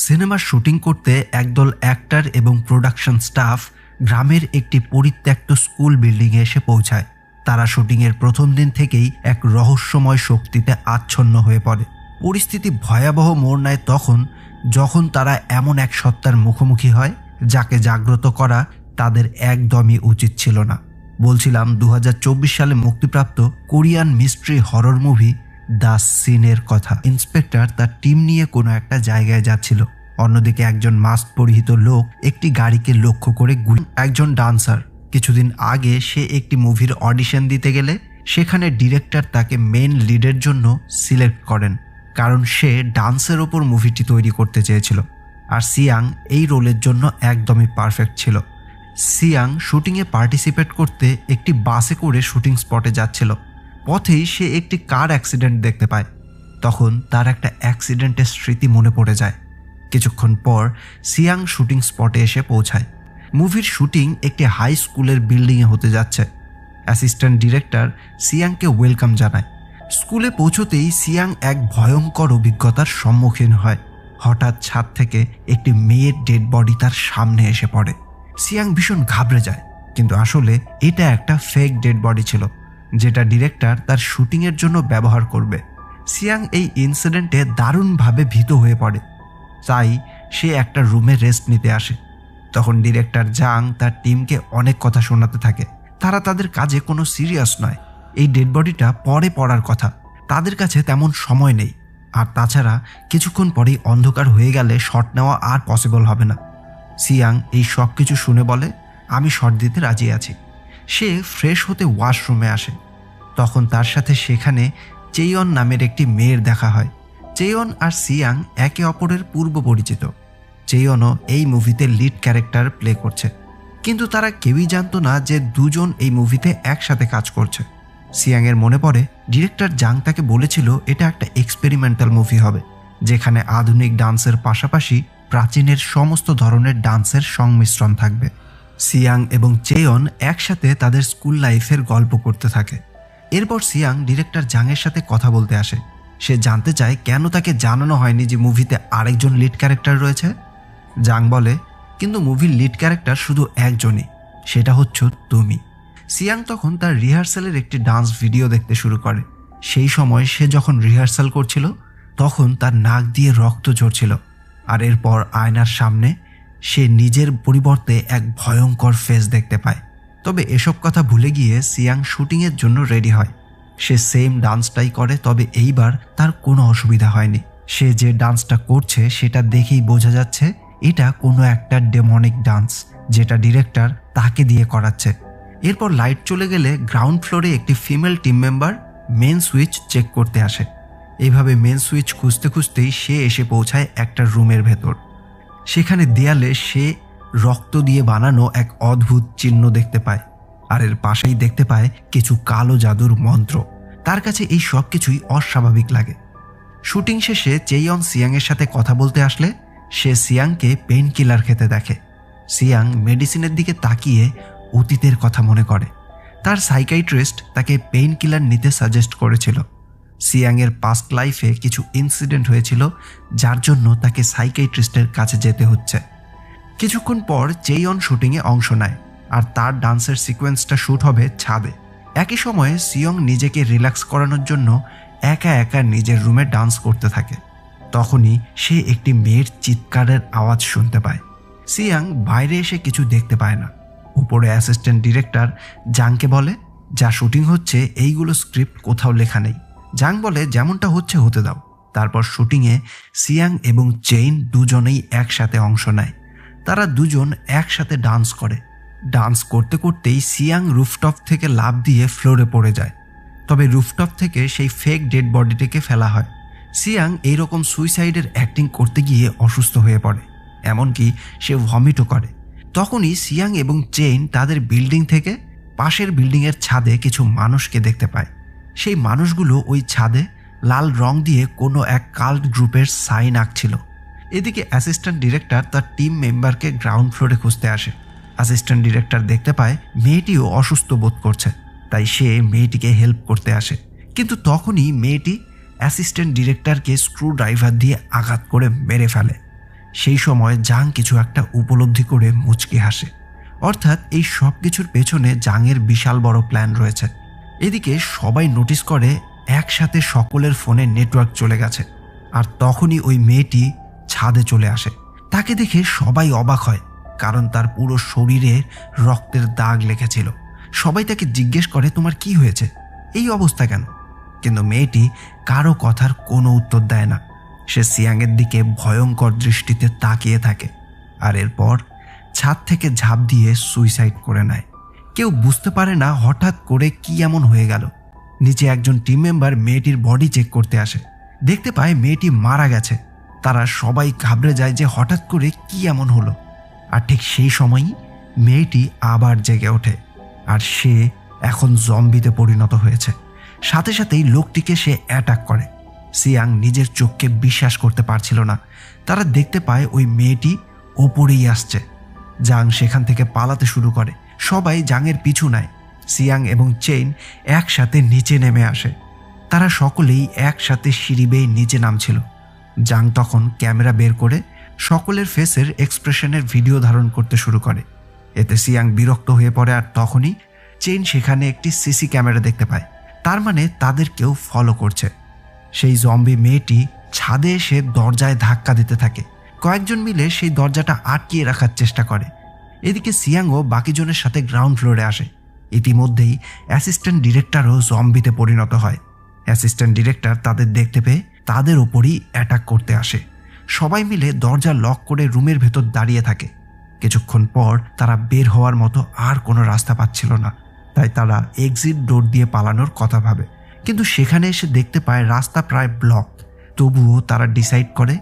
সিনেমার শুটিং করতে একদল অ্যাক্টর এবং প্রোডাকশন স্টাফ গ্রামের একটি পরিত্যক্ত স্কুল বিল্ডিংয়ে এসে পৌঁছায়। তারা শুটিংয়ের প্রথম দিন থেকেই এক রহস্যময় শক্তিতে আচ্ছন্ন হয়ে পড়ে। পরিস্থিতি ভয়াবহ মোড় নেয় যখন তারা এমন এক সত্তার মুখোমুখি হয় যাকে জাগ্রত করা তাদের একদমই উচিত ছিল না। বলছিলাম 2024 সালে মুক্তিপ্রাপ্ত Korean mystery horror movie the সিনের কথা। ইন্সপেক্টর তার টিম নিয়ে কোনো একটা জায়গায় যাচ্ছিল। অন্যদিকে একজন মাস্ক পরিহিত লোক একটি গাড়িকে লক্ষ্য করে একজন ডান্সার। কিছুদিন আগে সে একটি মুভির অডিশন দিতে গেলে সেখানে ডিরেক্টর তাকে মেন লিডের জন্য সিলেক্ট করেন, কারণ সে ডান্সের ওপর মুভিটি তৈরি করতে চেয়েছিল। আর সিয়াং এই রোলের জন্য একদমই পারফেক্ট ছিল। সিয়াং শুটিংয়ে পার্টিসিপেট করতে একটি বাসে করে শুটিং স্পটে যাচ্ছিল। পথেই সে একটি কার অ্যাক্সিডেন্ট দেখতে পায়। তখন তার একটা অ্যাক্সিডেন্টের স্মৃতি মনে পড়ে যায়। কিছুক্ষণ পর সিয়াং শুটিং স্পটে এসে পৌঁছায়। মুভির শুটিং একটি হাই স্কুলের বিল্ডিংয়ে হতে যাচ্ছে। অ্যাসিস্ট্যান্ট ডিরেক্টর সিয়াংকে ওয়েলকাম জানায়। স্কুলে পৌঁছতেই সিয়াং এক ভয়ঙ্কর অভিজ্ঞতার সম্মুখীন হয়। হঠাৎ ছাদ থেকে একটি মেয়ের ডেড বডি তার সামনে এসে পড়ে। সিয়াং ভীষণ ঘাবড়ে যায়, কিন্তু আসলে এটা একটা ফেক ডেড বডি ছিল, যেটা ডিরেক্টর তার শুটিংয়ের জন্য ব্যবহার করবে। সিয়াং এই ইনসিডেন্টে দারুণভাবে ভীত হয়ে পড়ে, তাই সে একটা রুমে রেস্ট নিতে আসে। তখন ডিরেক্টর জাং তার টিমকে অনেক কথা শোনাতে থাকে। তারা তাদের কাজে কোনো সিরিয়াস নয়, এই ডেড বডিটা পরে পড়ার কথা, তাদের কাছে তেমন সময় নেই। আর তাছাড়া কিছুক্ষণ পরেই অন্ধকার হয়ে গেলে শট নেওয়া আর পসিবল হবে না। সিয়াং এই সব কিছু শুনে বলে, আমি শট দিতে রাজি আছি। সে ফ্রেশ হতে ওয়াশরুমে আসে। তখন তার সাথে সেখানে চেয়ন নামের একটি মেয়ের দেখা হয়। চেয়ন আর সিয়াং একে অপরের পূর্ব পরিচিত। চেয়নও এই মুভিতে লিড ক্যারেক্টার প্লে করছে, কিন্তু তারা কেউই জানতো না যে দুজন এই মুভিতে একসাথে কাজ করছে। সিয়াংয়ের মনে পড়ে ডিরেক্টর জাং তাকে বলেছিল এটা একটা এক্সপেরিমেন্টাল মুভি হবে, যেখানে আধুনিক ডান্সের পাশাপাশি প্রাচীনের সমস্ত ধরনের ডান্সের সংমিশ্রণ থাকবে। সিয়াং এবং চেয়ন একসাথে তাদের স্কুল লাইফের গল্প করতে থাকে। এরপর সিয়াং ডিরেক্টর জাংয়ের সাথে কথা বলতে আসে। সে জানতে চায় কেন তাকে জানানো হয়নি যে মুভিতে আরেকজন লিড ক্যারেক্টার রয়েছে। জাং বলে, কিন্তু মুভির লিড ক্যারেক্টার শুধু একজনই, সেটা হচ্ছে তুমি। সিয়াং তখন তার রিহার্সালের একটি ডান্স ভিডিও দেখতে শুরু করে। সেই সময় সে যখন রিহার্সাল করছিল তখন তার নাক দিয়ে রক্ত ঝরছিল। আর এরপর আয়নার সামনে সে নিজের পরিবর্তে এক ভয়ঙ্কর ফেস দেখতে পায়। তবে এসব কথা ভুলে গিয়ে সিয়াং শুটিংয়ের জন্য রেডি হয়। সে সেম ডান্সটাই করে, তবে এইবার তার কোনো অসুবিধা হয়নি। সে যে ডান্সটা করছে সেটা দেখেই বোঝা যাচ্ছে এটা কোনো একটা ডেমনিক ডান্স, যেটা ডিরেক্টর তাকে দিয়ে করাচ্ছে। এরপর লাইট চলে গেলে গ্রাউন্ড ফ্লোরে একটি female team member main switch check করতে আসে। এইভাবে মেন সুইচ খুঁজতে খুঁজতেই সে এসে পৌঁছায় একটা রুমের ভেতর। সেখানে দেয়ালে সে রক্ত দিয়ে বানানো এক অদ্ভুত চিহ্ন দেখতে পায়, আর এর পাশেই দেখতে পায় কিছু কালো জাদুর মন্ত্র। তার কাছে এই সব কিছুই অস্বাভাবিক লাগে। শুটিং শেষে চেয়ন সিয়াংয়ের সাথে কথা বলতে আসলে সে সিয়াংকে পেইন কিলার খেতে দেখে। সিয়াং মেডিসিনের দিকে তাকিয়ে অতীতের কথা মনে করে। তার সাইকিয়াট্রিস্ট তাকে পেইন কিলার নিতে সাজেস্ট করেছিল। সিয়াংয়ের পাস্ট লাইফে কিছু ইনসিডেন্ট হয়েছিল, যার জন্য তাকে সাইকিয়াট্রিস্টের কাছে যেতে হচ্ছে। কিছুক্ষণ পর চেয়ন শুটিংয়ে অংশ নেয়, আর তার ডান্সের সিকোয়েন্সটা শ্যুট হবে ছাদে। একই সময়ে সিয়ং নিজেকে রিল্যাক্স করানোর জন্য একা একা নিজের রুমে ডান্স করতে থাকে। তখনই সে একটি মেয়ের চিৎকারের আওয়াজ শুনতে পায়। সিয়াং বাইরে এসে কিছু দেখতে পায় না। উপরে অ্যাসিস্ট্যান্ট ডিরেক্টর জাংকে বলে, যা শুটিং হচ্ছে এইগুলো স্ক্রিপ্ট কোথাও লেখা নেই। জাং বলে, যেমনটা হচ্ছে হতে দাও। তারপর শুটিংয়ে সিয়াং এবং চেইন দুজনেই একসাথে অংশ নেয়। তারা দুজন একসাথে ডান্স করে। ডান্স করতে করতেই সিয়াং রুফটপ থেকে লাফ দিয়ে ফ্লোরে পড়ে যায়। তবে রুফটপ থেকে সেই ফেক ডেড বডিটিকে ফেলা হয়। সিয়াং এইরকম সুইসাইডের অ্যাক্টিং করতে গিয়ে অসুস্থ হয়ে পড়ে, এমনকি সে ভমিটও করে। তখনই সিয়াং এবং চেইন তাদের বিল্ডিং থেকে পাশের বিল্ডিংয়ের ছাদে কিছু মানুষকে দেখতে পায়। সেই মানুষগুলো ওই ছাদে লাল রং দিয়ে কোনো এক কাল্ট গ্রুপের সাইন আঁকছিল। এদিকে অ্যাসিস্ট্যান্ট ডিরেক্টর তার টিম মেম্বারকে গ্রাউন্ড ফ্লোরে খুঁজতে আসে। অ্যাসিস্ট্যান্ট ডিরেক্টর দেখতে পায় মেয়েটিও অসুস্থ বোধ করছে, তাই সে মেয়েটিকে হেল্প করতে আসে। কিন্তু তখনই মেয়েটি অ্যাসিস্ট্যান্ট ডিরেক্টরকে স্ক্রু ড্রাইভার দিয়ে আঘাত করে মেরে ফেলে। সেই সময় জাং কিছু একটা উপলব্ধি করে মুচকি হাসে। অর্থাৎ এই সব কিছুর পেছনে জাংয়ের বিশাল বড় প্ল্যান রয়েছে। এদিকে সবাই নোটিস করে একসাথে সকলের ফোনে নেটওয়ার্ক চলে গেছে। আর তখনই ওই মেয়েটি ছাদে চলে আসে। তাকে দেখে সবাই অবাক হয়, কারণ তার পুরো শরীরে রক্তের দাগ লেগেছিল। সবাই তাকে জিজ্ঞেস করে, তোমার কি হয়েছে, এই অবস্থা কেন? কিন্তু মেয়েটি কারো কথার কোনো উত্তর দেয় না। সে সিয়াংয়ের দিকে ভয়ঙ্কর দৃষ্টিতে তাকিয়ে থাকে, আর এরপর ছাদ থেকে ঝাঁপ দিয়ে সুইসাইড করে নেয়। কেউ বুঝতে পারে না হঠাৎ করে কি এমন হয়ে গেল। নিচে একজন টিম মেম্বার মেয়েটির বডি চেক করতে আসে, দেখতে পায় মেয়েটি মারা গেছে। তারা সবাই ঘাবড়ে যায় যে হঠাৎ করে কি এমন হলো। আর ঠিক সেই সময়ই মেয়েটি আবার জেগে ওঠে, আর সে এখন জম্বিতে পরিণত হয়েছে। সাথে সাথেই লোকটিকে সে অ্যাটাক করে। সিয়াং নিজের চোখকে বিশ্বাস করতে পারছিল না। তারা দেখতে পায় ওই মেয়েটি ওপরেই আসছে। জাং সেখান থেকে পালাতে শুরু করে। সবাই জাংয়ের পিছু নেয়। সিয়াং এবং চেইন একসাথে নিচে নেমে আসে। তারা সকলেই একসাথে সিঁড়ি বেয়ে নিচে নামছিল। জাং তখন ক্যামেরা বের করে সকলের ফেসের এক্সপ্রেশনের ভিডিও ধারণ করতে শুরু করে। এতে সিয়াং বিরক্ত হয়ে পড়ে। আর তখনই চেইন সেখানে একটি সিসি ক্যামেরা দেখতে পায়। তার মানে তাদের কেউ ফলো করছে। সেই জম্বি মেয়েটি ছাদে এসে দরজায় ধাক্কা দিতে থাকে। কয়েকজন মিলে সেই দরজাটা আটকিয়ে রাখার চেষ্টা করে। এদিকে সিয়াংও বাকি জনের সাথে গ্রাউন্ড ফ্লোরে আসে। ইতিমধ্যেই অ্যাসিস্ট্যান্ট ডিরেক্টরও জম্বিতে পরিণত হয়। অ্যাসিস্ট্যান্ট ডিরেক্টর তাদের দেখতে পেয়ে তাদের ওপরই অ্যাটাক করতে আসে। সবাই মিলে দরজা লক করে রুমের ভেতর দাঁড়িয়ে থাকে। কিছুক্ষণ পর তারা বের হওয়ার মতো আর কোনো রাস্তা পাচ্ছিল না, তাই তারা এক্সিট ডোর দিয়ে পালানোর কথা ভাবে। কিন্তু সেখানে এসে দেখতে পায় রাস্তা প্রায় ব্লক। তবুও তারা ডিসাইড করে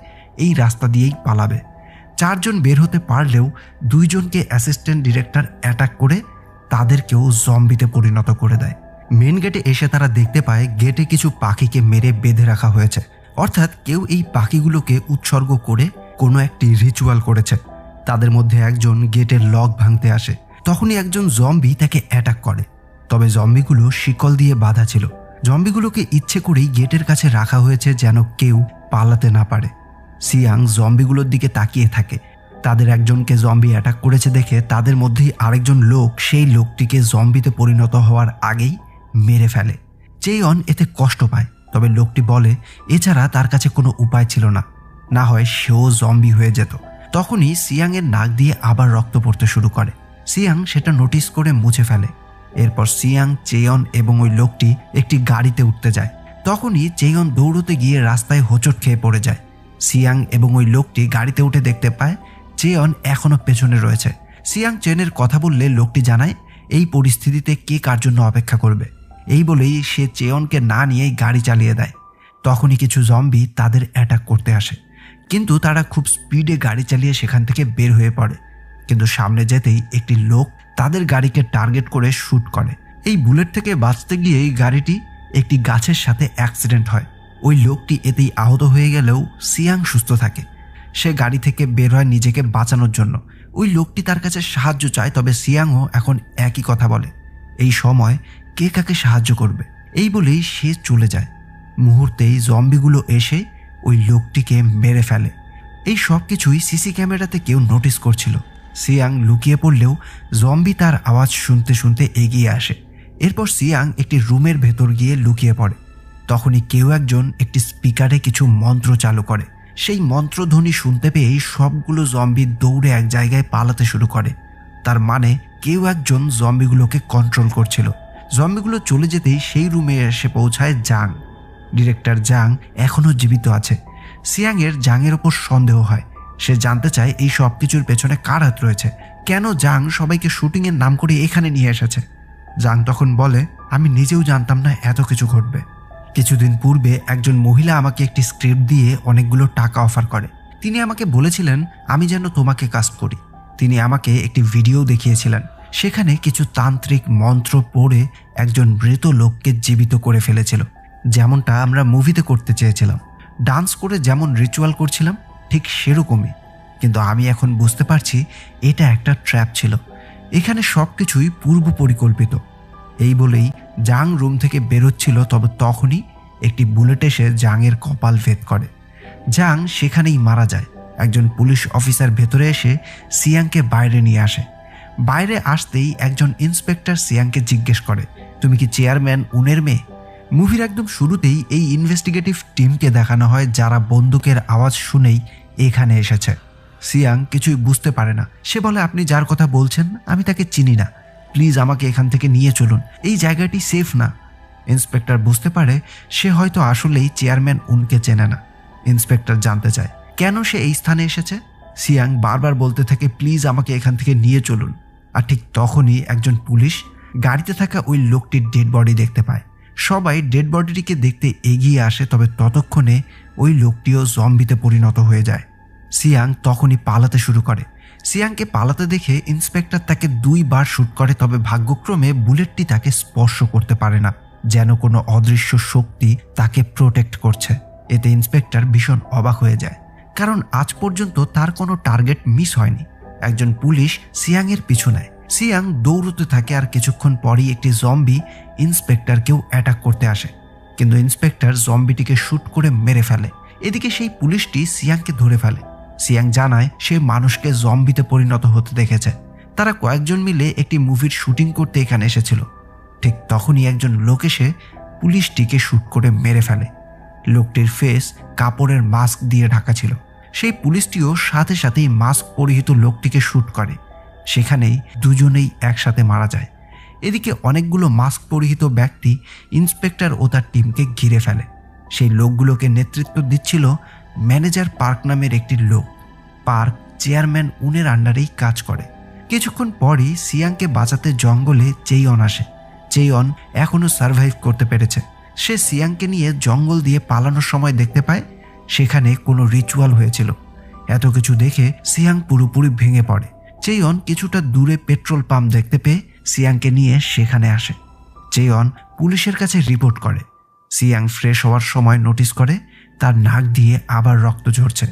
এই রাস্তা দিয়েই পালাবে। 4 জন বের হতে পারলেও 2 জনকে অ্যাসিস্ট্যান্ট ডিরেক্টর অ্যাটাক করে তাদেরকেও জম্বিতে পরিণত করে দেয়। মেন গেটে এসে তারা দেখতে পায় গেটে কিছু পাখিকে মেরে বেঁধে রাখা হয়েছে। অর্থাৎ কেউ এই পাখিগুলোকে উৎসর্গ করে কোনো একটি রিচুয়াল করেছে। তাদের মধ্যে একজন গেটের লক ভাঙতে আসে। তখনই একজন জম্বি তাকে অ্যাটাক করে। তবে জম্বিগুলো শিকল দিয়ে বাঁধা ছিল। জম্বিগুলোকে ইচ্ছে করেই গেটের কাছে রাখা হয়েছে যেন কেউ পালাতে না পারে। সিয়াং জম্বিগুলোর দিকে তাকিয়ে থাকে। তাদের একজনকে জম্বি অ্যাটাক করেছে দেখে তাদের মধ্যেই আরেকজন লোক সেই লোকটিকে জম্বিতে পরিণত হওয়ার আগেই মেরে ফেলে। চেয়ন এতে কষ্ট পায়, তবে লোকটি বলে এছাড়া তার কাছে কোনো উপায় ছিল না, না হয় সেও জম্বি হয়ে যেত। তখনই সিয়াংয়ের নাক দিয়ে আবার রক্ত পড়তে শুরু করে। সিয়াং সেটা নোটিস করে মুছে ফেলে। এরপর সিয়াং, চেয়ন এবং ওই লোকটি একটি গাড়িতে উঠতে যায়। তখনই চেয়ন দৌড়তে গিয়ে রাস্তায় হোঁচট খেয়ে পড়ে যায়। সিয়াং এবং ওই লোকটি গাড়িতে উঠে দেখতে পায় চেয়ন এখনো পেছনে রয়েছে। সিয়াং চেনের কথা বললে লোকটি জানায় এই পরিস্থিতিতে কে কার জন্য অপেক্ষা করবে। এই বলেই সে চেয়নকে না নিয়েই গাড়ি চালিয়ে দেয়। তখনই কিছু জম্বি তাদের অ্যাটাক করতে আসে, কিন্তু তারা খুব স্পিডে গাড়ি চালিয়ে সেখান থেকে বের হয়ে পড়ে। কিন্তু সামনে যেতেই একটি লোক তাদের গাড়িকে টার্গেট করে শ্যুট করে। এই বুলেট থেকে বাঁচতে গিয়েই গাড়িটি একটি গাছের সাথে অ্যাক্সিডেন্ট হয়। ওই লোকটি এতেই আহত হয়ে গেলেও সিয়াং সুস্থ থাকে। সে গাড়ি থেকে বের হয় নিজেকে বাঁচানোর জন্য। ওই লোকটি তার কাছে সাহায্য চায়, তবে সিয়াংও এখন একই কথা বলে। এই সময় কে কাকে সাহায্য করবে এই বলেই সে চলে যায়। মুহূর্তেই জম্বিগুলো এসে ওই লোকটিকে মেরে ফেলে। এই সব কিছুই সিসি ক্যামেরাতে কেউ নোটিস করছিল। সিয়াং লুকিয়ে পড়লেও জম্বি তার আওয়াজ শুনতে শুনতে এগিয়ে আসে। এরপর সিয়াং একটি রুমের ভেতর গিয়ে লুকিয়ে পড়ে। তখনই কেউ একজন একটি স্পিকারে কিছু মন্ত্র চালু করে। সেই মন্ত্রধ্বনি শুনতে পেয়েই সবগুলো জম্বি দৌড়ে এক জায়গায় পালাতে শুরু করে। তার মানে কেউ একজন জম্বিগুলোকে কন্ট্রোল করছিল। জম্বিগুলো চলে যেতেই সেই রুমে এসে পৌঁছায় জাং। ডিরেক্টর জাং এখনও জীবিত আছে। সিয়াংয়ের জাংয়ের ওপর সন্দেহ হয়। সে জানতে চায় এই সব কিছুর পেছনে কার হাত রয়েছে, কেন জাং সবাইকে শুটিংয়ের নাম করে এখানে নিয়ে এসেছে। জাং তখন বলে, আমি নিজেও জানতাম না এত কিছু ঘটবে। কিছুদিন পূর্বে একজন মহিলা আমাকে একটি স্ক্রিপ্ট দিয়ে অনেকগুলো টাকা অফার করে। তিনি আমাকে বলেছিলেন আমি যেন তোমাকে কাস্ট করি। তিনি আমাকে একটি ভিডিও দেখিয়েছিলেন। সেখানে কিছু তান্ত্রিক মন্ত্র পড়ে একজন মৃত লোককে জীবিত করে ফেলেছিল, যেমনটা আমরা মুভিতে করতে চেয়েছিলাম। ডান্স করে যেমন রিচুয়াল করছিলাম ঠিক সেরকমই। কিন্তু আমি এখন বুঝতে পারছি এটা একটা ট্র্যাপ ছিল। এখানে সব কিছুই পূর্ব পরিকল্পিত। এই বলেই জাং রুম থেকে বেরোচ্ছিল, তবে তখনই একটি বুলেট এসে জাংয়ের কপাল ভেদ করে। জাং সেখানেই মারা যায়। একজন পুলিশ অফিসার ভেতরে এসে সিয়াংকে বাইরে নিয়ে আসে। বাইরে আসতেই একজন ইন্সপেক্টর সিয়াংকে জিজ্ঞেস করে, তুমি কি চেয়ারম্যান উনের মেয়ে? মুভির একদম শুরুতেই এই ইনভেস্টিগেটিভ টিমকে দেখানো হয় যারা বন্দুকের আওয়াজ শুনেই এখানে এসেছে। সিয়াং কিছুই বুঝতে পারে না। সে বলে, আপনি যার কথা বলছেন আমি তাকে চিনি না, প্লিজ আমাকে এখান থেকে নিয়ে চলুন, এই জায়গাটি সেফ না। ইন্সপেক্টর বুঝতে পারে সে হয়তো আসলেই চেয়ারম্যান উনকে চেনে না। ইন্সপেক্টর জানতে চায় কেন সে এই স্থানে এসেছে। সিয়াং বারবার বলতে থাকে, প্লিজ আমাকে এখান থেকে নিয়ে চলুন। আর ঠিক তখনই একজন পুলিশ গাড়িতে থাকা ওই লোকটির ডেড বডি দেখতে পায়। সবাই ডেড বডিটিকে দেখতে এগিয়ে আসে, তবে ততক্ষণে ওই লোকটিও জম্বিতে পরিণত হয়ে যায়। সিয়াং তখনই পালাতে শুরু করে। সিয়াংকে পালাতে দেখে ইন্সপেক্টর তাকে 2 বার শুট করে, তবে ভাগ্যক্রমে বুলেটটি তাকে স্পর্শ করতে পারে না, যেন কোনো অদৃশ্য শক্তি তাকে প্রোটেক্ট করছে। এতে ইন্সপেক্টর ভীষণ অবাক হয়ে যায়, কারণ আজ পর্যন্ত তার কোনো টার্গেট মিস হয়নি। একজন পুলিশ সিয়াংয়ের পিছু নেয়। সিয়াং দৌড়তে থাকে, আর কিছুক্ষণ পরই একটি জম্বি ইন্সপেক্টরকেও অ্যাটাক করতে আসে, কিন্তু ইন্সপেক্টর জম্বিটিকে শুট করে মেরে ফেলে। এদিকে সেই পুলিশটি সিয়াংকে ধরে ফেলে। সিয়াং জানায় সে মানুষকে জম্বিতে পরিণত হতে দেখেছে। তারা কয়েকজন মিলে একটি মুভির শুটিং করতে এখানে এসেছিল। ঠিক তখনই একজন লোক এসে পুলিশটিকে শুট করে মেরে ফেলে। লোকটির ফেস কাপড়ের মাস্ক দিয়ে ঢাকা ছিল। সেই পুলিশটিও সাথে সাথেই মাস্ক পরিহিত লোকটিকে শুট করে। সেখানেই দুজনেই একসাথে মারা যায়। এদিকে অনেকগুলো মাস্ক পরিহিত ব্যক্তি ইন্সপেক্টর ও তার টিমকে ঘিরে ফেলে। সেই লোকগুলোকে নেতৃত্ব দিচ্ছিল ম্যানেজার পার্ক নামের একটি লোক। পার্ক চেয়ারম্যান উনের আন্ডারেই কাজ করে। কিছুক্ষণ পরই সিয়াংকে বাঁচাতে জঙ্গলে চেইয়ন আসে। চেইয়ন এখনও সার্ভাইভ করতে পেরেছে। সে সিয়াংকে নিয়ে জঙ্গল দিয়ে পালানোর সময় দেখতে পায় সেখানে কোনো রিচুয়াল হয়েছিল। এত কিছু দেখে সিয়াং পুরোপুরি ভেঙে পড়ে। চেইয়ন কিছুটা দূরে পেট্রোল পাম্প দেখতে পেয়ে সিয়াংকে নিয়ে সেখানে আসে। চেইয়ন পুলিশের কাছে রিপোর্ট করে। সিয়াং ফ্রেশ হওয়ার সময় নোটিস করে তার নাক দিয়ে আবার রক্ত ঝরছে।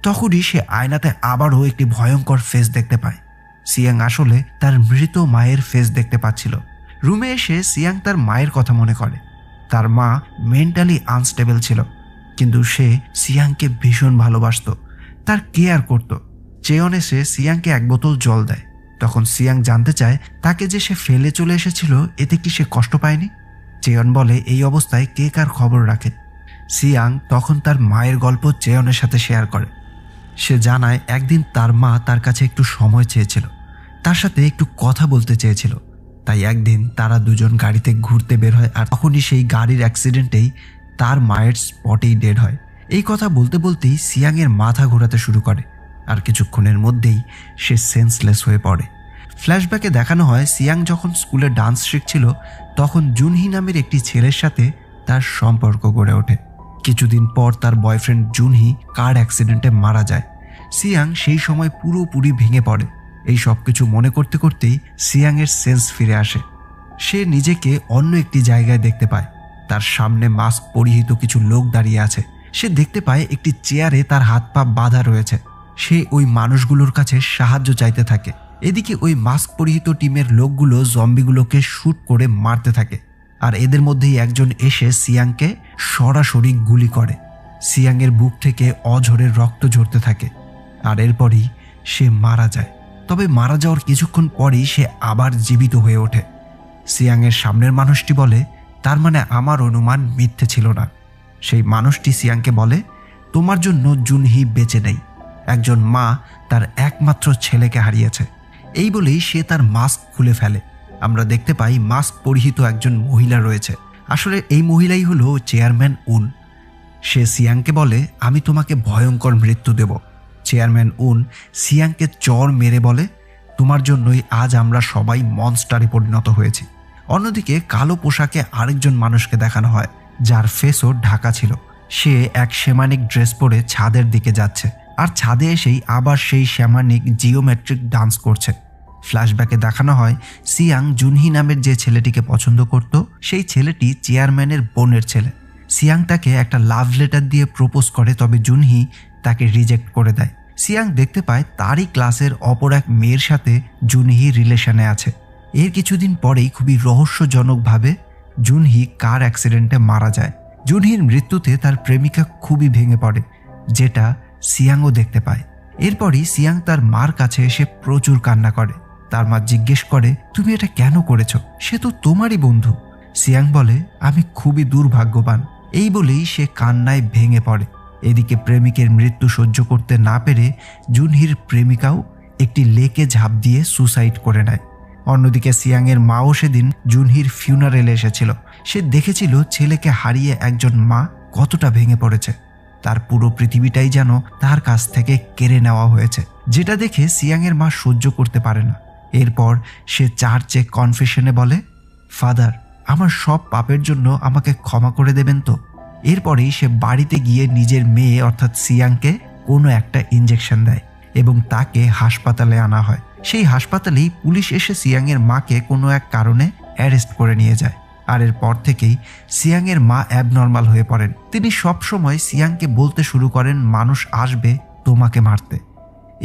তখনই সে আয়নাতে আবারও একটি ভয়ঙ্কর ফেস দেখতে পায়। সিয়াং আসলে তার মৃত মায়ের ফেস দেখতে পাচ্ছিল। রুমে এসে সিয়াং তার মায়ের কথা মনে করে। তার মা মেন্টালি আনস্টেবল ছিল, কিন্তু সে সিয়াংকে ভীষণ ভালোবাসত, তার কেয়ার করত। চেয়ন এসে সিয়াংকে 1 বোতল জল দেয়। তখন সিয়াং জানতে চায় তাকে যে সে ফেলে চলে এসেছিল এতে কি সে কষ্ট পায়নি। চেয়ন বলে এই অবস্থায় কে কার খবর রাখে। সিয়াং তখন তার মায়ের গল্প চেয়নের সাথে শেয়ার করে। সে জানায় একদিন তার মা তার কাছে একটু সময় চেয়েছিল, তার সাথে একটু কথা বলতে চেয়েছিল। তাই একদিন তারা দুজন গাড়িতে ঘুরতে বের হয়, আর তখনই সেই গাড়ির অ্যাক্সিডেন্টেই তার মায়ের স্পটেই ডেড হয়। এই কথা বলতে বলতেই সিয়াংয়ের মাথা ঘোরাতে শুরু করে, আর কিছুক্ষণের মধ্যেই সে সেন্সলেস হয়ে পড়ে। ফ্ল্যাশব্যাকে দেখানো হয় সিয়াং যখন স্কুলে ডান্স শিখছিল তখন জুনহি নামের একটি ছেলের সাথে তার সম্পর্ক গড়ে ওঠে। কিছুদিন পর তার বয়ফ্রেন্ড জুনহি কার অ্যাক্সিডেন্টে মারা যায়। সিয়াং সেই সময় পুরোপুরি ভেঙে পড়ে। এই সব কিছু মনে করতে করতেই সিয়াংয়ের সেন্স ফিরে আসে। সে নিজেকে অন্য একটি জায়গায় দেখতে পায়। তার সামনে মাস্ক পরিহিত কিছু লোক দাঁড়িয়ে আছে। সে দেখতে পায় একটি চেয়ারে তার হাত পা বাঁধা রয়েছে। সে ওই মানুষগুলোর কাছে সাহায্য চাইতে থাকে। এদিকে ওই মাস্ক পরিহিত টিমের লোকগুলো জম্বিগুলোকে শুট করে মারতে থাকে, আর এদের মধ্যেই একজন এসে সিয়াংকে সরাসরি গুলি করে। সিয়াংয়ের বুক থেকে অঝরে রক্ত ঝরতে থাকে, আর এরপরই সে মারা যায়। তবে মারা যাওয়ার কিছুক্ষণ পরই সে আবার জীবিত হয়ে ওঠে। সিয়াংয়ের সামনের মানুষটি বলে, তার মানে আমার অনুমান মিথ্যে ছিল না। সেই মানুষটি সিয়াংকে বলে, তোমার জন্য জুনহি বেঁচে নেই। একজন মা তার একমাত্র ছেলেকে হারিয়েছে। এই বলেই সে তার মাস্ক খুলে ফেলে। আমরা দেখতে পাই মাস্ক পরিহিত একজন মহিলা রয়েছে। আসলে এই মহিলাই হলো চেয়ারম্যান উন। সে সিয়াংকে বলে, আমি তোমাকে ভয়ঙ্কর মৃত্যু দেব। চেয়ারম্যান উন সিয়াংকে চর মেরে বলে, তোমার জন্যই আজ আমরা সবাই মনস্টারে পরিণত হয়েছি। অন্যদিকে কালো পোশাকে আরেকজন মানুষকে দেখানো হয়, যার ফেসও ঢাকা ছিল। সে এক শ্যামানিক ড্রেস পরে ছাদের দিকে যাচ্ছে, আর ছাদে এসেই আবার সেই শ্যামানিক জিওমেট্রিক ডান্স করছে। ফ্ল্যাশব্যাকে দেখানো হয় সিয়াং জুনহি নামের যে ছেলেটিকে পছন্দ করত সেই ছেলেটি চেয়ারম্যানের বোনের ছেলে। সিয়াং তাকে একটা লাভ লেটার দিয়ে প্রপোজ করে, তবে জুনহি তাকে রিজেক্ট করে দেয়। সিয়াং দেখতে পায় তারই ক্লাসের অপর এক মেয়ের সাথে জুনহি রিলেশনে আছে। এর কিছুদিন পরেই খুবই রহস্যজনকভাবে জুনহি কার অ্যাক্সিডেন্টে মারা যায়। জুনহির মৃত্যুতে তার প্রেমিকা খুবই ভেঙে পড়ে, যেটা সিয়াংও দেখতে পায়। এরপরই সিয়াং তার মার কাছে এসে প্রচুর কান্না করে। তার মা জিজ্ঞেস করে, তুমি এটা কেন করেছ? সে তো তোমারই বন্ধু। সিয়াং বলে, আমি খুবই দুর্ভাগ্যবান। এই বলেই সে কান্নায় ভেঙে পড়ে। এদিকে প্রেমিকের মৃত্যু সহ্য করতে না পেরে জুনহির প্রেমিকাও একটি লেকে ঝাঁপ দিয়ে সুসাইড করে নেয়। অন্যদিকে সিয়াংয়ের মাও সেদিন জুনহির ফিউনারেলে এসেছিল। সে দেখেছিল ছেলেকে হারিয়ে একজন মা কতটা ভেঙে পড়েছে। তার পুরো পৃথিবীটাই যেন তার কাছ থেকে কেড়ে নেওয়া হয়েছে, যেটা দেখে সিয়াংয়ের মা সহ্য করতে পারে না। এরপর সে চার্চে কনফেশনে বলে, ফাদার, আমার সব পাপের জন্য আমাকে ক্ষমা করে দেবেন তো? এরপরেই সে বাড়িতে গিয়ে নিজের মেয়ে অর্থাৎ সিয়াংকে কোনো একটা ইঞ্জেকশন দেয় এবং তাকে হাসপাতালে আনা হয়। সেই হাসপাতালেই পুলিশ এসে সিয়াংয়ের মাকে কোনো এক কারণে অ্যারেস্ট করে নিয়ে যায়। আর এরপর থেকেই সিয়াংয়ের মা অ্যাবনর্মাল হয়ে পড়েন। তিনি সবসময় সিয়াংকে বলতে শুরু করেন, মানুষ আসবে তোমাকে মারতে।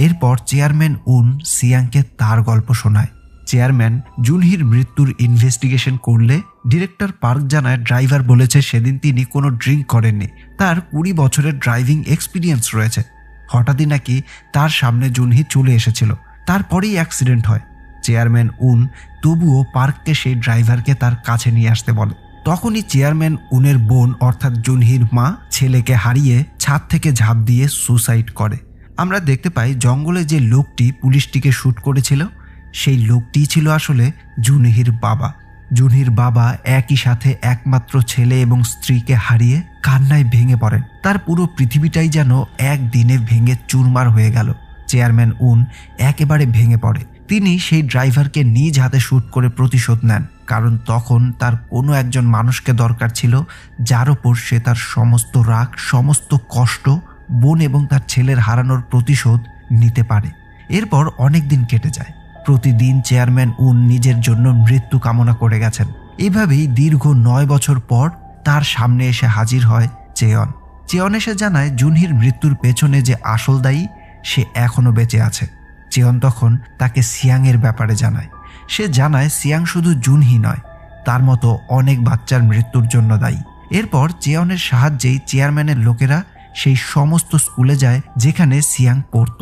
এরপর চেয়ারম্যান উন সিয়াংকে তার গল্প শোনায়। চেয়ারম্যান জুনহির মৃত্যুর ইনভেস্টিগেশন করলে ডিরেক্টর পার্ক জানায়, ড্রাইভার বলেছে সেদিন তিনি কোনো ড্রিঙ্ক করেননি, তার 20 বছরের ড্রাইভিং এক্সপিরিয়েন্স রয়েছে। হঠাৎই নাকি তার সামনে জুনহি চলে এসেছিল, তারপরেই অ্যাক্সিডেন্ট হয়। চেয়ারম্যান উন তবুও পার্ককে সেই ড্রাইভারকে তার কাছে নিয়ে আসতে বলে। তখনই চেয়ারম্যান উনের বোন অর্থাৎ জুনহির মা ছেলেকে হারিয়ে ছাদ থেকে ঝাঁপ দিয়ে সুসাইড করে। আমরা দেখতে পাই জঙ্গলে যে লোকটি পুলিশটিকে শ্যুট করেছিল সেই লোকটি ছিল আসলে জুনহির বাবা। জুনহির বাবা একই সাথে একমাত্র ছেলে এবং স্ত্রীকে হারিয়ে কান্নায় ভেঙে পড়েন। তার পুরো পৃথিবীটাই যেন একদিনে ভেঙে চুরমার হয়ে গেল। চেয়ারম্যান উন একেবারে ভেঙে পড়ে। তিনি সেই ড্রাইভারকে নিজ হাতে শ্যুট করে প্রতিশোধ নেন, কারণ তখন তার কোনো একজন মানুষকে দরকার ছিল যার ওপর সে তার সমস্ত রাগ, সমস্ত কষ্ট, বোন এবং তার ছেলের হারানোর প্রতিশোধ নিতে পারে। এরপর অনেক দিন কেটে যায়। প্রতিদিন চেয়ারম্যান উন নিজের জন্য মৃত্যু কামনা করে গেছেন। এভাবেই দীর্ঘ 9 বছর পর তার সামনে এসে হাজির হয় চেয়ন। চেয়ন এসে জানায় জুনহির মৃত্যুর পেছনে যে আসল দায়ী সে এখনো বেঁচে আছে। চেয়ন তখন তাকে সিয়াংয়ের ব্যাপারে জানায়। সে জানায় সিয়াং শুধু জুনহি নয়, তার মতো অনেক বাচ্চার মৃত্যুর জন্য দায়ী। এরপর চেয়নের সাহায্যেই চেয়ারম্যানের লোকেরা সেই সমস্ত স্কুলে যায় যেখানে সিয়াং পড়ত।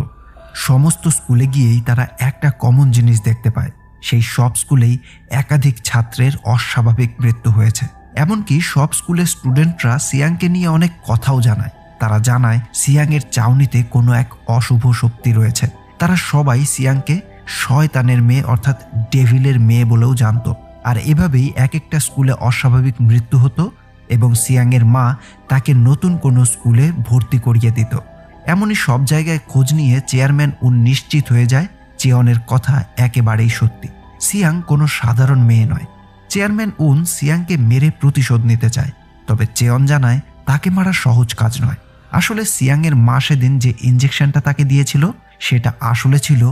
সমস্ত স্কুলে গিয়েই তারা একটা কমন জিনিস দেখতে পায়, সেই সব স্কুলেই একাধিক ছাত্রের অস্বাভাবিক মৃত্যু হয়েছে। এমনকি সব স্কুলের স্টুডেন্টরা সিয়াংকে নিয়ে অনেক কথাও জানায়। তারা জানায় সিয়াংয়ের চাউনিতে কোনো এক অশুভ শক্তি রয়েছে। তারা সবাই সিয়াংকে শয়তানের মেয়ে অর্থাৎ ডেভিলের মেয়ে বলেও জানত। আর এভাবেই এক একটা স্কুলে অস্বাভাবিক মৃত্যু হতো এবং সিয়াংয়ের মা তাকে নতুন কোনো স্কুলে ভর্তি করিয়ে দিত। এমনই সব জায়গায় খোঁজ নিয়ে চেয়ারম্যান উন নিশ্চিত হয়ে যায় চেয়নের কথা একেবারেই সত্যি। সিয়াং কোনো সাধারণ মেয়ে নয়। চেয়ারম্যান উন সিয়াংকে মেরে প্রতিশোধ নিতে চায়, তবে চেয়ন জানায় তাকে মারা সহজ কাজ নয়। আসলে সিয়াংয়ের মা সেদিন যে ইঞ্জেকশনটা তাকে দিয়েছিল সেটা আসলে ছিল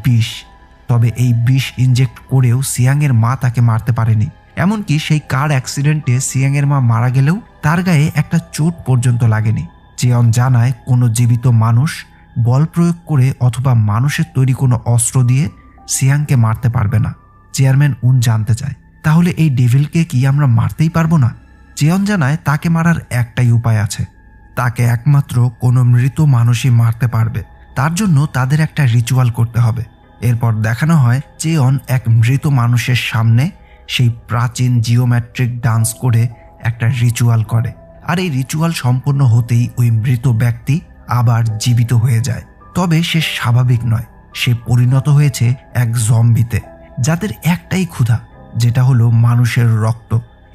বিষ। তবে এই বিষ ইনজেক্ট করেও সিয়াংয়ের মা তাকে মারতে পারেনি। এমনকি সেই কার অ্যাক্সিডেন্টে সিয়াংয়ের মা মারা গেলেও তার গায়ে একটা চোট পর্যন্ত লাগেনি। চেয়ন জানায় কোনো জীবিত মানুষ বল প্রয়োগ করে অথবা মানুষের তৈরি কোনো অস্ত্র দিয়ে সিয়াংকে মারতে পারবে না। চেয়ারম্যান উন জানতে চায়, তাহলে এই ডেভিলকে কি আমরা মারতেই পারবো না? চেয়ন জানায় তাকে মারার একটাই উপায় আছে, তাকে একমাত্র কোনো মৃত মানুষই মারতে পারবে। তার জন্য তাদের একটা রিচুয়াল করতে হবে। এরপর দেখানো হয় চেয়ন এক মৃত মানুষের সামনে সেই প্রাচীন জিওমেট্রিক ডান্স করে একটা রিচুয়াল করে। আর এই রিচুয়াল সম্পন্ন হতেই ওই মৃত ব্যক্তি আবার জীবিত হয়ে যায়। তবে সে স্বাভাবিক নয়, সে পরিণত হয়েছে এক জম্বিতে, যাদের একটাই ক্ষুধা, যেটা হলো মানুষের রক্ত।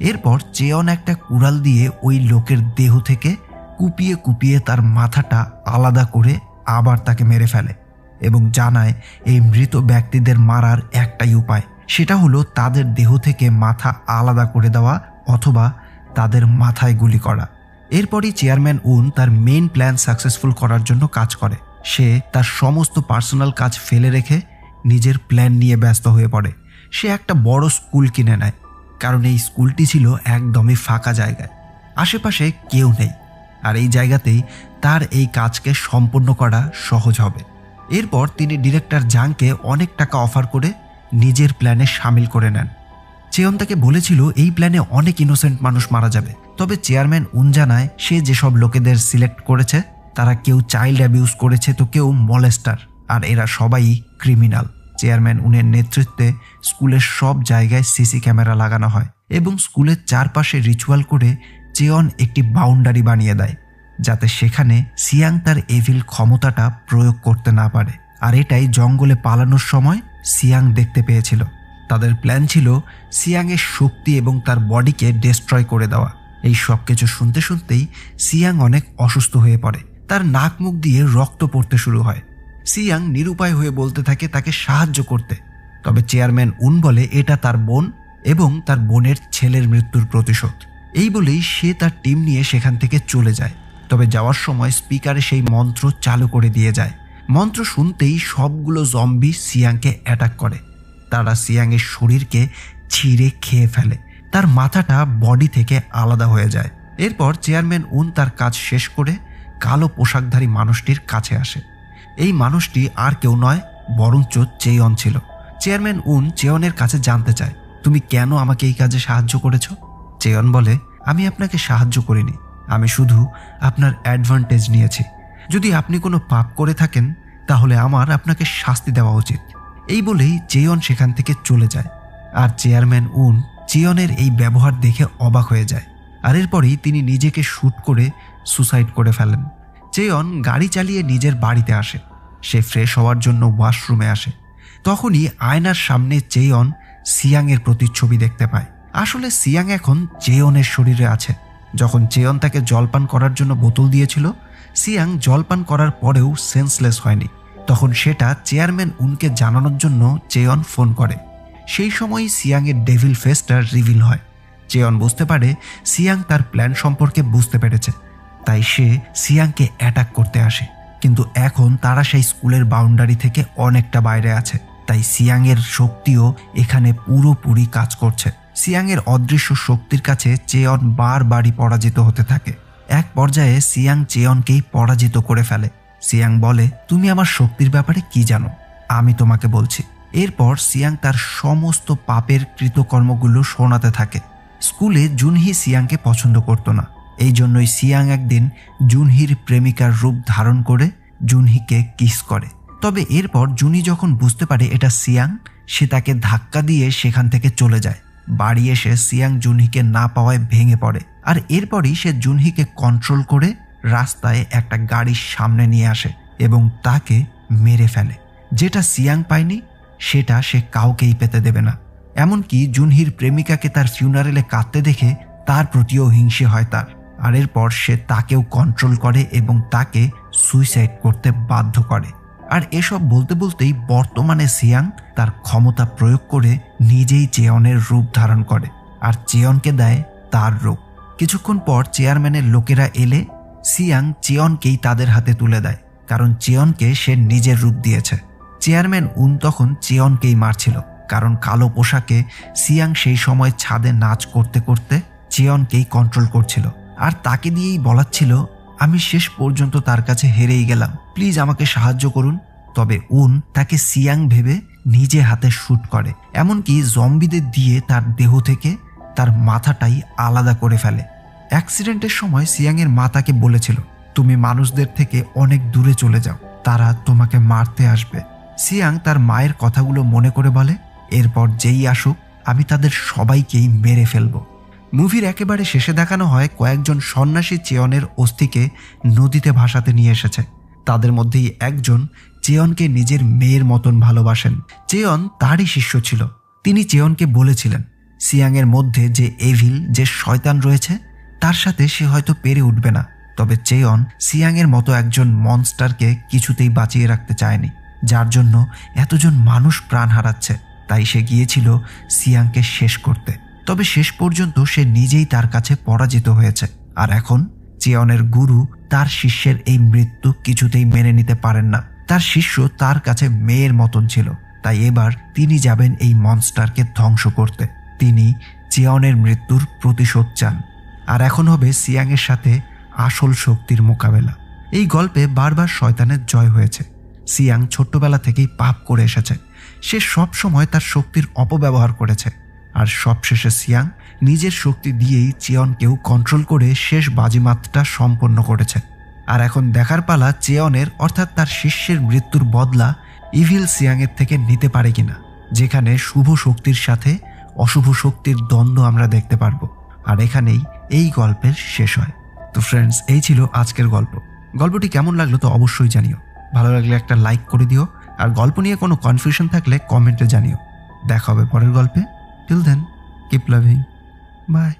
এরপর চেয়ন একটা কুড়াল দিয়ে ওই লোকের দেহ থেকে কুপিয়ে কুপিয়ে তার মাথাটা আলাদা করে আবার তাকে মেরে ফেলে এবং জানায় এই মৃত ব্যক্তিদের মারার একটাই উপায়, সেটা হলো তাদের দেহ থেকে মাথা আলাদা করে দেওয়া অথবা তাদের মাথায় গুলি করা। এরপরই চেয়ারম্যান উন তার মেইন প্ল্যান সাকসেসফুল করার জন্য কাজ করে। সে তার সমস্ত পার্সোনাল কাজ ফেলে রেখে নিজের প্ল্যান নিয়ে ব্যস্ত হয়ে পড়ে। সে একটা বড় স্কুল কিনে নেয়, কারণ এই স্কুলটি ছিল একদমই ফাঁকা জায়গায়, আশেপাশে কেউ নেই। আর এই জায়গাতেই তার এই কাজকে সম্পন্ন করা সহজ হবে। এরপর তিনি ডিরেক্টর জাংকে অনেক টাকা অফার করে নিজের প্ল্যানে সামিল করে নেন। চেয়ন তাকে বলেছিল এই প্ল্যানে অনেক ইনোসেন্ট মানুষ মারা যাবে, তবে চেয়ারম্যান উন জানায় সে যেসব লোকেদের সিলেক্ট করেছে তারা কেউ চাইল্ড অ্যাবিউজ করেছে তো কেউ মলেস্টার, আর এরা সবাই ক্রিমিনাল। চেয়ারম্যান উনের নেতৃত্বে স্কুলের সব জায়গায় সিসি ক্যামেরা লাগানো হয় এবং স্কুলের চারপাশে রিচুয়াল করে চেয়ন একটি বাউন্ডারি বানিয়ে দেয় যাতে সেখানে সিয়াং তার এভিল ক্ষমতাটা প্রয়োগ করতে না পারে। আর এটাই জঙ্গলে পালানোর সময় সিয়াং দেখতে পেয়েছিল। তাদের প্ল্যান ছিল সিয়াংয়ের শক্তি এবং তার বডিকে ডিস্ট্রয় করে দেওয়া। এই সব কিছু শুনতে শুনতেই সিয়াং অনেক অসুস্থ হয়ে পড়ে। তার নাক মুখ দিয়ে রক্ত পড়তে শুরু হয়। সিয়াং নিরুপায় হয়ে বলতে থাকে তাকে সাহায্য করতে, তবে চেয়ারম্যান উন বলে এটা তার বোন এবং তার বোনের ছেলের মৃত্যুর প্রতিশোধ। এই বলেই সে তার টিম নিয়ে সেখান থেকে চলে যায়। তবে যাওয়ার সময় স্পিকারে সেই মন্ত্র চালু করে দিয়ে যায়। মন্ত্র শুনতেই সবগুলো জম্বি সিয়াংকে অ্যাটাক করে। তারা সিয়াংয়ের শরীরকে ছিঁড়ে খেয়ে ফেলে। তার মাথাটা বডি থেকে আলাদা হয়ে যায়। এরপর চেয়ারম্যান উন তার কাজ শেষ করে কালো পোশাকধারী মানুষটির কাছে আসে। এই মানুষটি আর কেউ নয় বরঞ্চ চেয়ন ছিল। চেয়ারম্যান উন চেয়নের কাছে জানতে চায়, তুমি কেন আমাকে এই কাজে সাহায্য করেছ? চেয়ন বলে, আমি আপনাকে সাহায্য করিনি, আমি শুধু আপনার অ্যাডভান্টেজ নিয়েছি। যদি আপনি কোনো পাপ করে থাকেন তাহলে আমার আপনাকে শাস্তি দেওয়া উচিত। এই বলেই চেয়ন সেখান থেকে চলে যায়। আর চেয়ারম্যান উন চেয়নের এই ব্যবহার দেখে অবাক হয়ে যায়। আর এরপরেই তিনি নিজেকে শ্যুট করে সুসাইড করে ফেলেন। চেয়ন গাড়ি চালিয়ে নিজের বাড়িতে আসে। সে ফ্রেশ হওয়ার জন্য ওয়াশরুমে আসে। তখনই আয়নার সামনে চেয়ন সিয়াংয়ের প্রতিচ্ছবি দেখতে পায়। আসলে সিয়াং এখন চেয়নের শরীরে আছে। যখন চেয়ন তাকে জলপান করার জন্য বোতল দিয়েছিল, সিয়াং জলপান করার পরেও সেন্সলেস হয়নি। তখন সেটা চেয়ারম্যান উনকে জানানোর জন্য চেয়ন ফোন করে। সেই সময়ই সিয়াংয়ের ডেভিল ফেসটা রিভিল হয়। চেয়ন বুঝতে পারে সিয়াং তার প্ল্যান সম্পর্কে বুঝতে পেরেছে, তাই সে সিয়াংকে অ্যাটাক করতে আসে। কিন্তু এখন তারা সেই স্কুলের বাউন্ডারি থেকে অনেকটা বাইরে আছে, তাই সিয়াংয়ের শক্তিও এখানে পুরোপুরি কাজ করছে। সিয়াংয়ের অদৃশ্য শক্তির কাছে চেয়ন বারবারই পরাজিত হতে থাকে। এক পর্যায়ে সিয়াং চেয়নকেই পরাজিত করে ফেলে। সিয়াং বলে, তুমি আমার শক্তির ব্যাপারে কি জানো? আমি তোমাকে বলছি। এরপর সিয়াং তার সমস্ত পাপের কৃতকর্মগুলো শোনাতে থাকে। স্কুলে জুনহি সিয়াংকে পছন্দ করত না। এই জন্যই সিয়াং একদিন জুনহির প্রেমিকার রূপ ধারণ করে জুনহিকে কিস করে। তবে এরপর জুনি যখন বুঝতে পারে এটা সিয়াং, সে তাকে ধাক্কা দিয়ে সেখান থেকে চলে যায়। বাড়ি এসে সিয়াং জুনহিকে না পাওয়ায় ভেঙে পড়ে। আর এরপরই সে জুনহিকে কন্ট্রোল করে রাস্তায় একটা গাড়ির সামনে নিয়ে আসে এবং তাকে মেরে ফেলে। যেটা সিয়াং পায়নি সেটা সে কাউকেই পেতে দেবে না। এমনকি জুনহির প্রেমিকাকে তার ফিউনারেলে কাঁদতে দেখে তার প্রতিও হিংসে হয় তার। আর এরপর সে তাকেও কন্ট্রোল করে এবং তাকে সুইসাইড করতে বাধ্য করে। আর এসব বলতে বলতেই বর্তমানে সিয়াং তার ক্ষমতা প্রয়োগ করে নিজেই চেয়নের রূপ ধারণ করে আর চেয়নকে দেয় তার রূপ। কিছুক্ষণ পর চেয়ারম্যানের লোকেরা এলে সিয়াং চেয়নকেই তাদের হাতে তুলে দেয়, কারণ চেয়নকে সে নিজের রূপ দিয়েছে। চেয়ারম্যান উন তখন চেয়নকেই মারছিল, কারণ কালো পোশাকে সিয়াং সেই সময় ছাদে নাচ করতে করতে চেয়নকেই কন্ট্রোল করছিল আর তাকে দিয়েই বলাচ্ছিল, আমি শেষ পর্যন্ত তার কাছে হেরেই গেলাম, প্লিজ আমাকে সাহায্য করুন। তবে উন তাকে সিয়াং ভেবে নিজে হাতে শ্যুট করে, এমনকি জম্বিদের দিয়ে তার দেহ থেকে তার মাথাটাই আলাদা করে ফেলে। অ্যাক্সিডেন্টের সময় সিয়াংয়ের মা তাকে বলেছিল, তুমি মানুষদের থেকে অনেক দূরে চলে যাও, তারা তোমাকে মারতে আসবে। সিয়াং তার মায়ের কথাগুলো মনে করে বলে, এরপর যেই আসুক আমি তাদের সবাইকেই মেরে ফেলব। মুভির একেবারে শেষে দেখানো হয় কয়েকজন সন্ন্যাসী চেয়নের অস্থিকে নদীতে ভাসাতে নিয়ে এসেছে। তাদের মধ্যেই একজন চেয়নকে নিজের মেয়ের মতন ভালোবাসেন। চেয়ন তারই শিষ্য ছিল। তিনি চেয়নকে বলেছিলেন সিয়াংয়ের মধ্যে যে এভিল, যে শয়তান রয়েছে তার সাথে সে হয়তো পেরে উঠবে না। তবে চেয়ন সিয়াংয়ের মতো একজন মনস্টারকে কিছুতেই বাঁচিয়ে রাখতে চায়নি, যার জন্য এতজন মানুষ প্রাণ হারাচ্ছে। তাই সে গিয়েছিল সিয়াংকে শেষ করতে। তবে শেষ পর্যন্ত সে নিজেই তার কাছে পরাজিত হয়েছে। আর এখন চেয়নের গুরু তার শিষ্যের এই মৃত্যু কিছুতেই মেনে নিতে পারেন না। তার শিষ্য তার কাছে মেয়ের মতন ছিল, তাই এবার তিনি যাবেন এই মনস্টারকে ধ্বংস করতে। তিনি চেয়নের মৃত্যুর প্রতিশোধ চান। আর এখন হবে সিয়াংয়ের সাথে আসল শক্তির মোকাবেলা। এই গল্পে বারবার শয়তানের জয় হয়েছে। সিয়াং ছোট্টবেলা থেকেই পাপ করে এসেছে। সে সব সময় তার শক্তির অপব্যবহার করেছে। আর সবশেষে সিয়াং নিজের শক্তি দিয়েই চেয়নকেও কন্ট্রোল করে শেষ বাজিমাতটা সম্পন্ন করেছে। আর এখন দেখার পালা চেয়নের অর্থাৎ তার শিষ্যের মৃত্যুর বদলা ইভিল সিয়াংয়ের থেকে নিতে পারে কিনা, যেখানে শুভ শক্তির সাথে অশুভ শক্তির দ্বন্দ্ব আমরা দেখতে পারবো। আর এখানেই এই গল্পের শেষ হয়। তো ফ্রেন্ডস, এই ছিল আজকের গল্প। গল্পটি কেমন লাগলো তো অবশ্যই জানিও। ভালো লাগলে একটা লাইক করে দিও, আর গল্প নিয়ে কোনো কনফিউশন থাকলে কমেন্টে জানিও। দেখা হবে পরের গল্পে। Till then, keep loving, by.